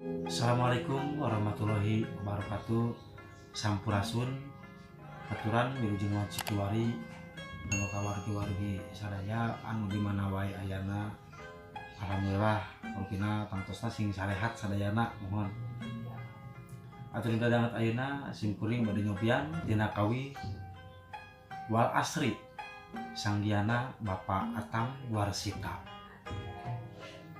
Assalamualaikum warahmatullahi wabarakatuh. Sampurasun aturan wilujeng Cikiwari anu kawargi-wargi sadaya anu di mana wae ayana. Alhamdulillah rupina tangtosna sing sarehat sadayana mohon. Aturan dadangat ayeuna simkuring bade nyobian tina kawi wal asri sanggiana Bapak Atang Warsita.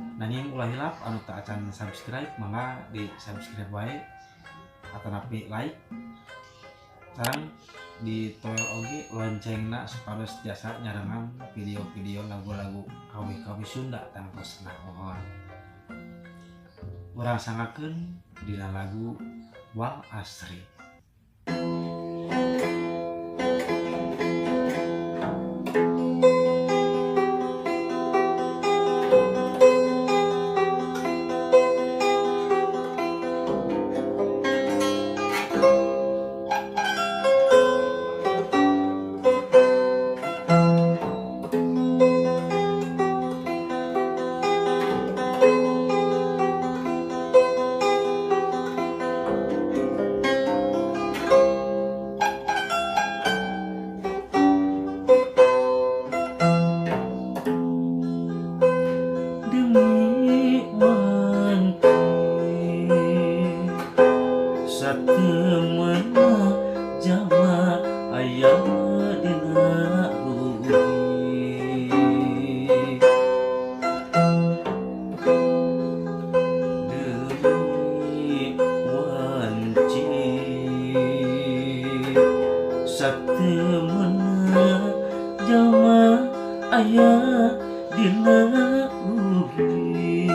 Nanging ulah hilap anu tak acan subscribe mangga di subscribe wae atanapi like sareng di toel oge loncengna supados jasa nyarengan video-video lagu-lagu kawi-kawi Sunda tangtosna mohon. Urang sangakeun dina lagu Wal Asri. Satemena jama aya dina rugi demi wanci satemena jama aya dina rugi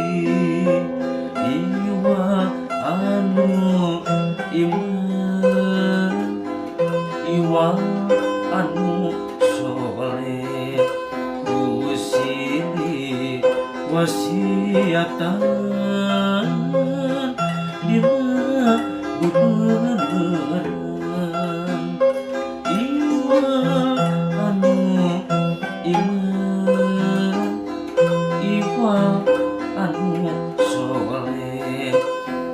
iwa anu iman iwal anu soleh usili wasiatan dina beneran iwal anu iman iwal anu soleh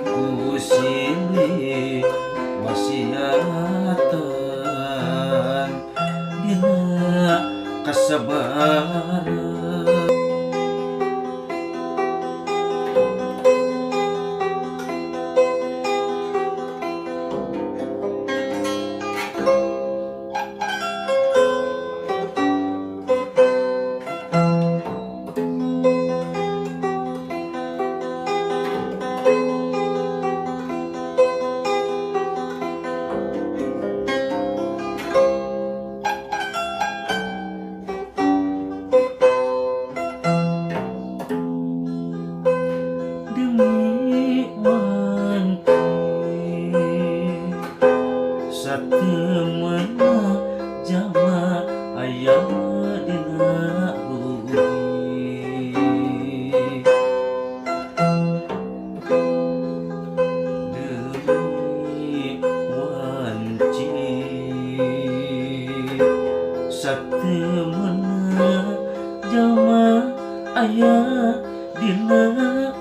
usili wasiatan dina kasabaran. Satemena jama aya dina rugi demi wanci satemena jama aya dina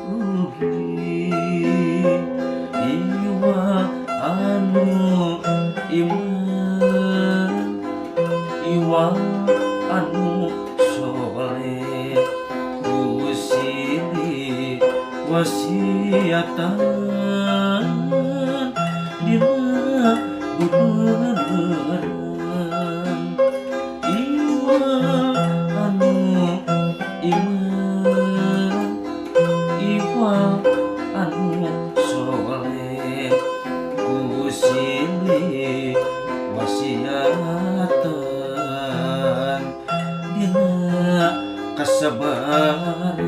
rugi iwa anu iman iwal anu soleh usili wasiatan dina beneran iwal anu iman iwal anu soleh usili wasiatan dina kasabaran.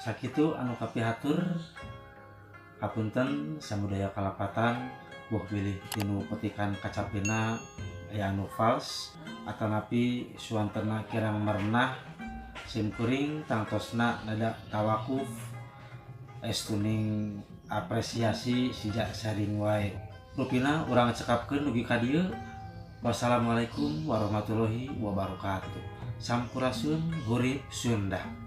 Sakitu anu kapihatur hapunten samudaya kalapatan buah pilih tinu petikan kacapina aya anu fals atanapi suantena kirang merenah simkuring tangtosna nada tawakuf estuning apresiasi sejak saring wae rupina urang cekapkeun dugi ka dieu. Wassalamualaikum warahmatullahi wabarakatuh. Sampurasun Gurip Sunda.